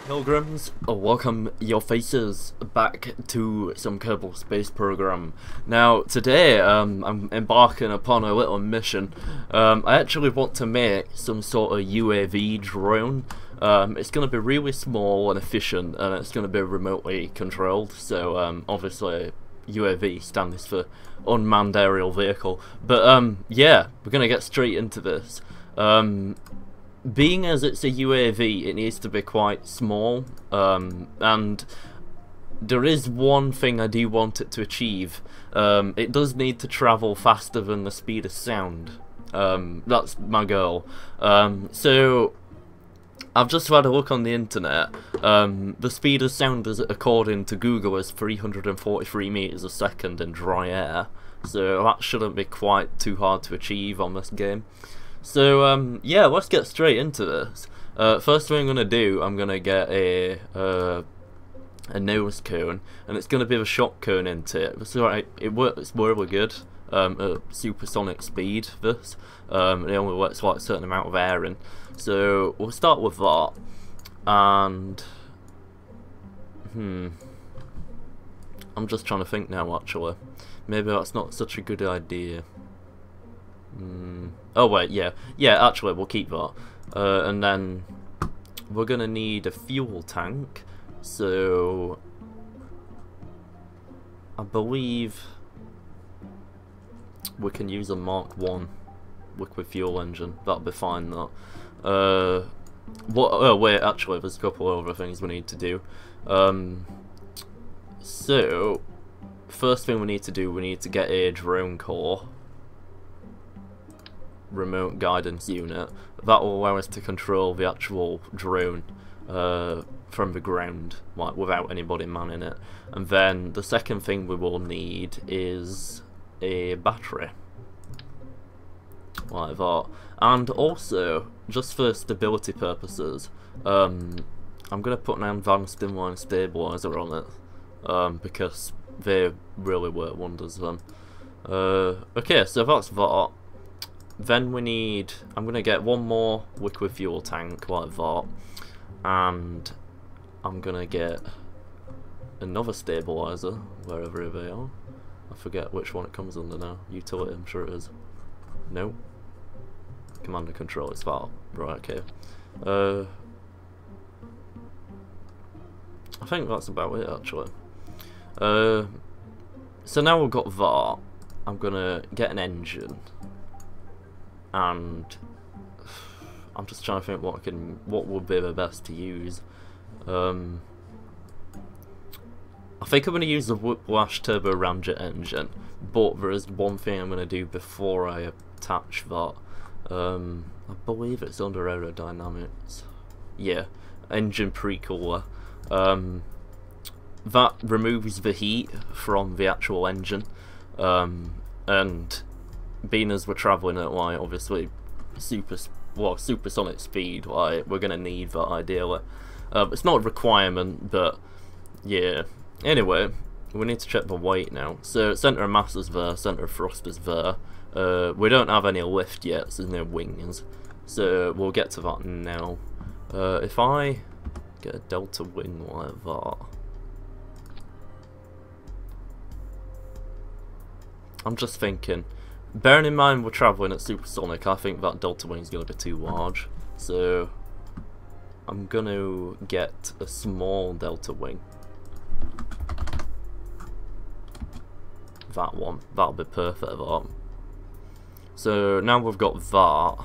Pilgrims, welcome your faces back to some Kerbal space program. Now, today I'm embarking upon a little mission. I actually want to make some sort of UAV drone. It's going to be really small and efficient, and it's going to be remotely controlled. So obviously UAV stands for unmanned aerial vehicle. But yeah, we're going to get straight into this. Being as it's a UAV, it needs to be quite small, and there is one thing I do want it to achieve. It does need to travel faster than the speed of sound. That's my goal. So I've just had a look on the internet. The speed of sound, is, according to Google, is 343 meters a second in dry air. So that shouldn't be quite too hard to achieve on this game. So yeah, let's get straight into this. First thing I'm gonna do, I'm gonna get a nose cone, and it's gonna be a shock cone into it. It's alright. It works really good at supersonic speed. This it only lets like a certain amount of air in. So we'll start with that, and I'm just trying to think now. Actually, maybe that's not such a good idea. Oh wait, yeah, actually we'll keep that. And then we're gonna need a fuel tank, so I believe we can use a Mach 1 liquid fuel engine. That'll be fine. That oh wait, actually there's a couple of other things we need to do. So first thing we need to do, we need to get a drone core remote guidance unit. That will allow us to control the actual drone from the ground, like without anybody manning it. And then the second thing we will need is a battery, like that. And also, just for stability purposes, I'm gonna put an advanced inline stabilizer on it, because they really work wonders then. Okay, so that's that. Then we need, I'm going to get one more liquid fuel tank like that, and I'm going to get another stabilizer, wherever they are. I forget which one it comes under now. Utility, I'm sure it is. No. Command and control, it's that. Right, okay. I think that's about it, actually. So now we've got that, I'm going to get an engine. And I'm just trying to think what would be the best to use. I think I'm going to use the Whiplash Turbo Ramjet engine, but there is one thing I'm going to do before I attach that. I believe it's under aerodynamics. Yeah, engine pre-cooler. That removes the heat from the actual engine, and being as we're travelling at like obviously supersonic speed, like we're gonna need that ideally. It's not a requirement, but yeah. Anyway, we need to check the weight now. So centre of mass is there, centre of thrust is there. We don't have any lift yet, so there's no wings. So we'll get to that now. If I get a delta wing like that, I'm just thinking. Bearing in mind we're travelling at supersonic, I think that delta wing is going to be too large. So I'm going to get a small delta wing. That one. That'll be perfect, that. So now we've got that,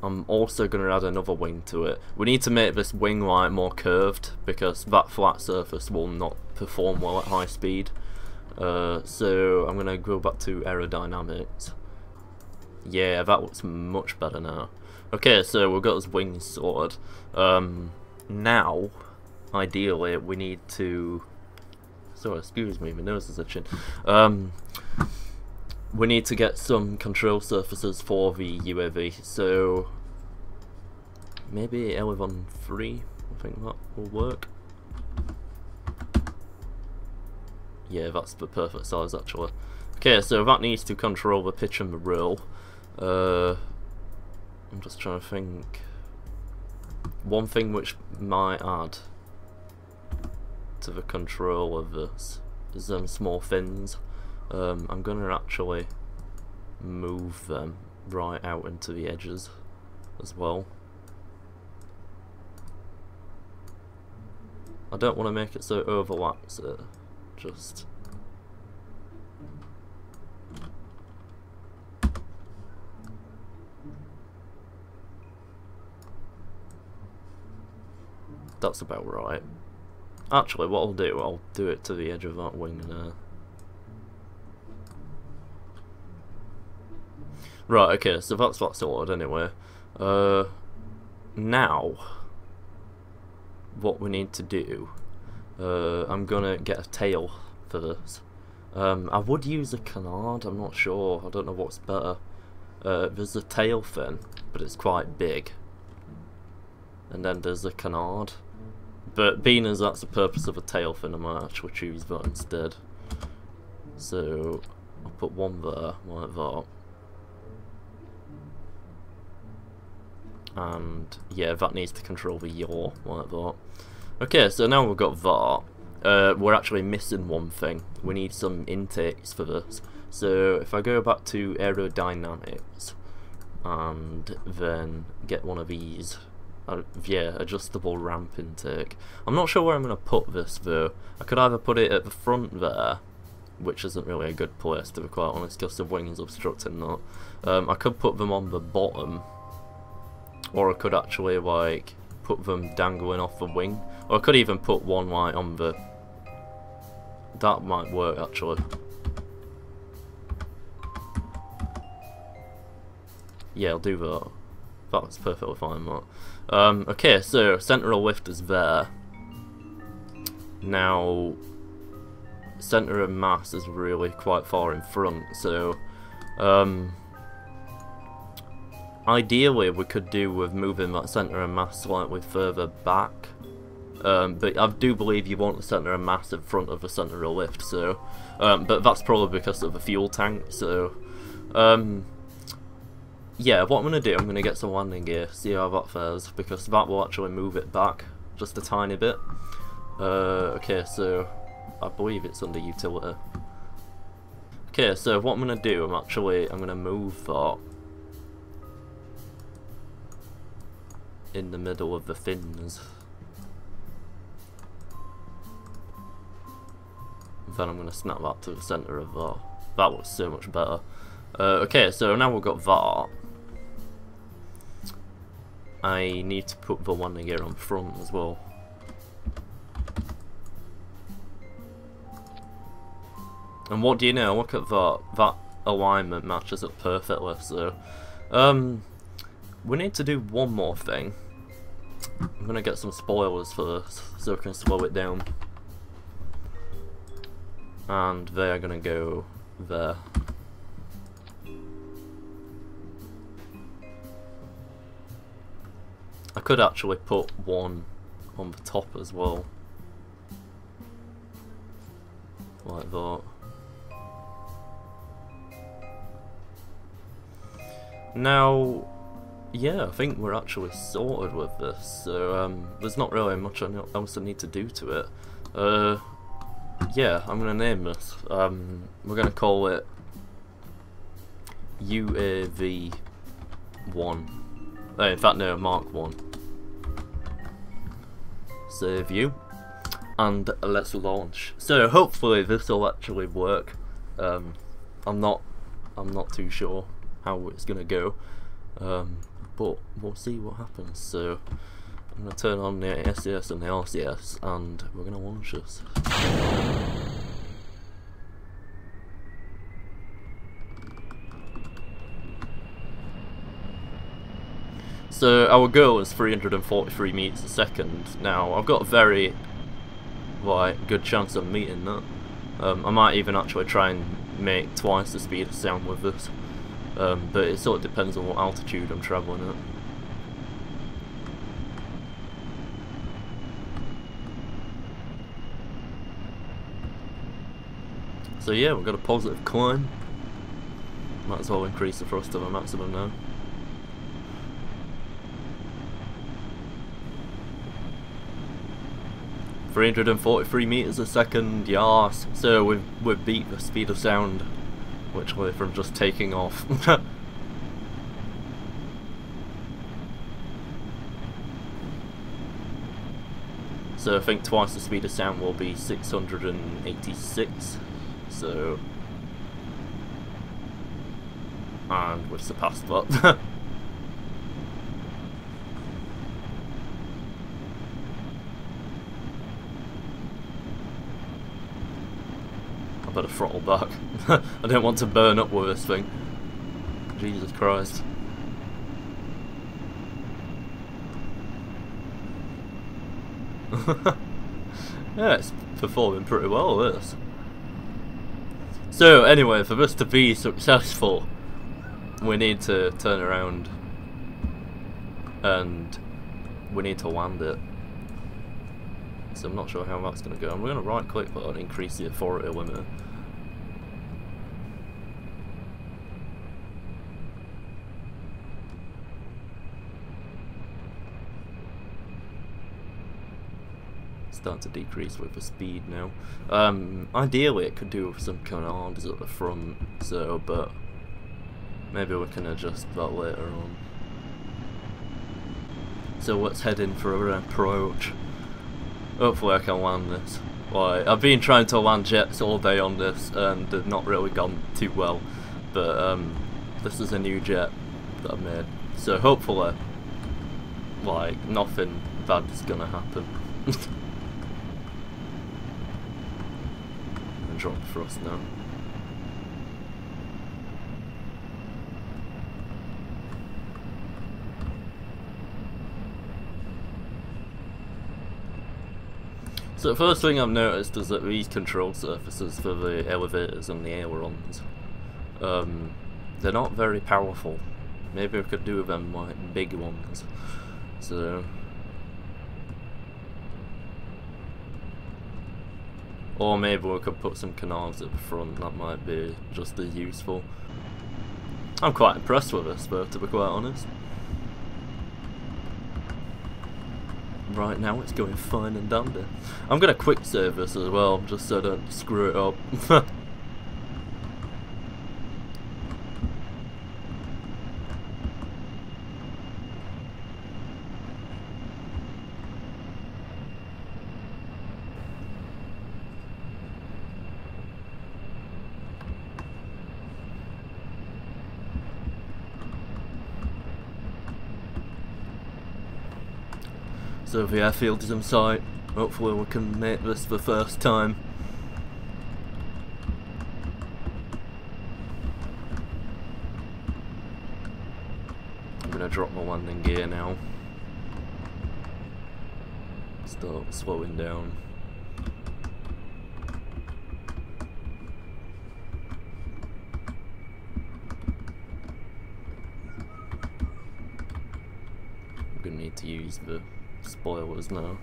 I'm also going to add another wing to it. We need to make this wing light more curved, because that flat surface will not perform well at high speed. So I'm going to go back to aerodynamics. Yeah, that looks much better now. Okay, so we've got his wings sorted. Now, ideally, we need to... Sorry, excuse me, my nose is itching. We need to get some control surfaces for the UAV, so... maybe Elevon 3, I think that will work. Yeah, that's the perfect size actually. Okay, so that needs to control the pitch and the roll. I'm just trying to think. one thing which might add to the control of this is them small fins. I'm gonna actually move them right out into the edges as well. I don't want to make it so it overlaps it, just that's about right. Actually, what I'll do it to the edge of that wing there. Right, okay, so that's sorted anyway. Now, what we need to do, I'm gonna get a tail for this. I would use a canard, I'm not sure, I don't know what's better. There's a tail fin, but it's quite big. And then there's a canard. But being as that's the purpose of a tail fin, I might actually choose that instead. So, I'll put one there, like that. And yeah, that needs to control the yaw, like that. Okay, so now we've got that. We're actually missing one thing. We need some intakes for this. So if I go back to aerodynamics and then get one of these, yeah, adjustable ramp intake. I'm not sure where I'm going to put this though. I could either put it at the front there, which isn't really a good place to be quite honest, because the wing's obstructing that. I could put them on the bottom, or I could actually like put them dangling off the wing, or I could even put one like on the. That might work actually. Yeah, I'll do that. That's perfectly fine, Mach. Okay, so centre of lift is there. Now, centre of mass is really quite far in front, so ideally we could do with moving that centre of mass slightly further back. But I do believe you want the centre of mass in front of the centre of lift, so but that's probably because of the fuel tank, so yeah, what I'm going to do, I'm going to get some landing gear, see how that fares, because that will actually move it back just a tiny bit. Okay, so I believe it's under utility. Okay, so what I'm going to do, I'm going to move that in the middle of the fins. Then I'm going to snap that to the centre of that. That looks so much better. Okay, so now we've got that. I need to put the landing gear on front as well. And what do you know? Look at that. That alignment matches up perfectly. So, we need to do one more thing. I'm gonna get some spoilers for this so we can slow it down. And they are gonna go there. I could actually put one on the top as well, like that. Now, yeah, I think we're actually sorted with this, so there's not really much else I need to do to it. Yeah, I'm going to name this. We're going to call it UAV 1. In fact, no, Mach 1. Save you, and let's launch. So hopefully this will actually work. I'm not too sure how it's gonna go, but we'll see what happens. So I'm gonna turn on the SAS and the RCS, and we're gonna launch this. So our goal is 343 meters a second. Now I've got a very good chance of meeting that. I might even actually try and make twice the speed of sound with this, but it sort of depends on what altitude I'm travelling at. So yeah, we've got a positive climb. Might as well increase the thrust to the maximum now. 343 meters a second, yes. So we've beat the speed of sound, literally from just taking off. So I think twice the speed of sound will be 686. So, and we've surpassed that. I better throttle back. I don't want to burn up with this thing. Jesus Christ. Yeah, it's performing pretty well, this. So anyway, for this to be successful, we need to turn around and we need to land it. So I'm not sure how that's going to go. I'm going to right click that and increase the authority limit. Starting to decrease with the speed now. Ideally it could do with some canards at the front, so, but maybe we can adjust that later on. So let's head in for an approach. Hopefully I can land this. Like, I've been trying to land jets all day on this and they've not really gone too well, but this is a new jet that I've made, so hopefully like nothing bad is gonna happen. Drop thrust now. So the first thing I've noticed is that these control surfaces for the elevators and the ailerons, they're not very powerful. Maybe I could do them like big ones. So, or maybe we could put some canards at the front, that might be just as useful. I'm quite impressed with this though, to be quite honest. Right now it's going fine and dandy. I'm going to quick save this as well, just so I don't screw it up. So the airfield is in sight. Hopefully we can make this the first time. I'm gonna drop my landing gear now. Start slowing down. I'm gonna need to use the spoilers now.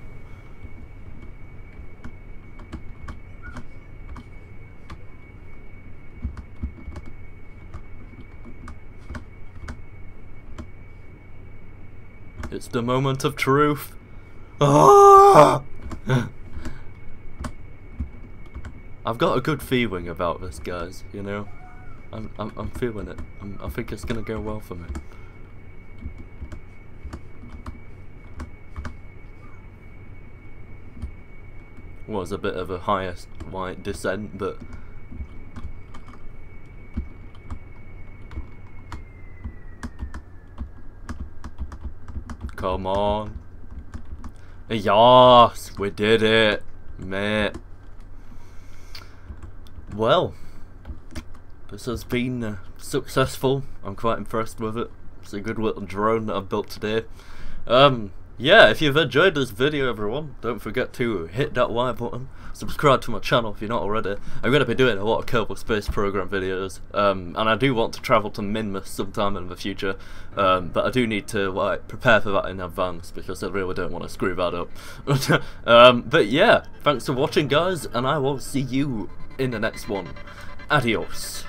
It's the moment of truth. Ah! I've got a good feeling about this, guys. You know, I'm feeling it. I think it's gonna go well for me. Was a bit of a higher white descent, but come on. Yes, we did it, mate. Well, this has been successful. I'm quite impressed with it. It's a good little drone that I've built today. Yeah, if you've enjoyed this video, everyone, don't forget to hit that like button, subscribe to my channel if you're not already. I'm going to be doing a lot of Kerbal Space Program videos, and I do want to travel to Minmus sometime in the future, but I do need to like prepare for that in advance, because I really don't want to screw that up. But yeah, thanks for watching, guys, and I will see you in the next one. Adios.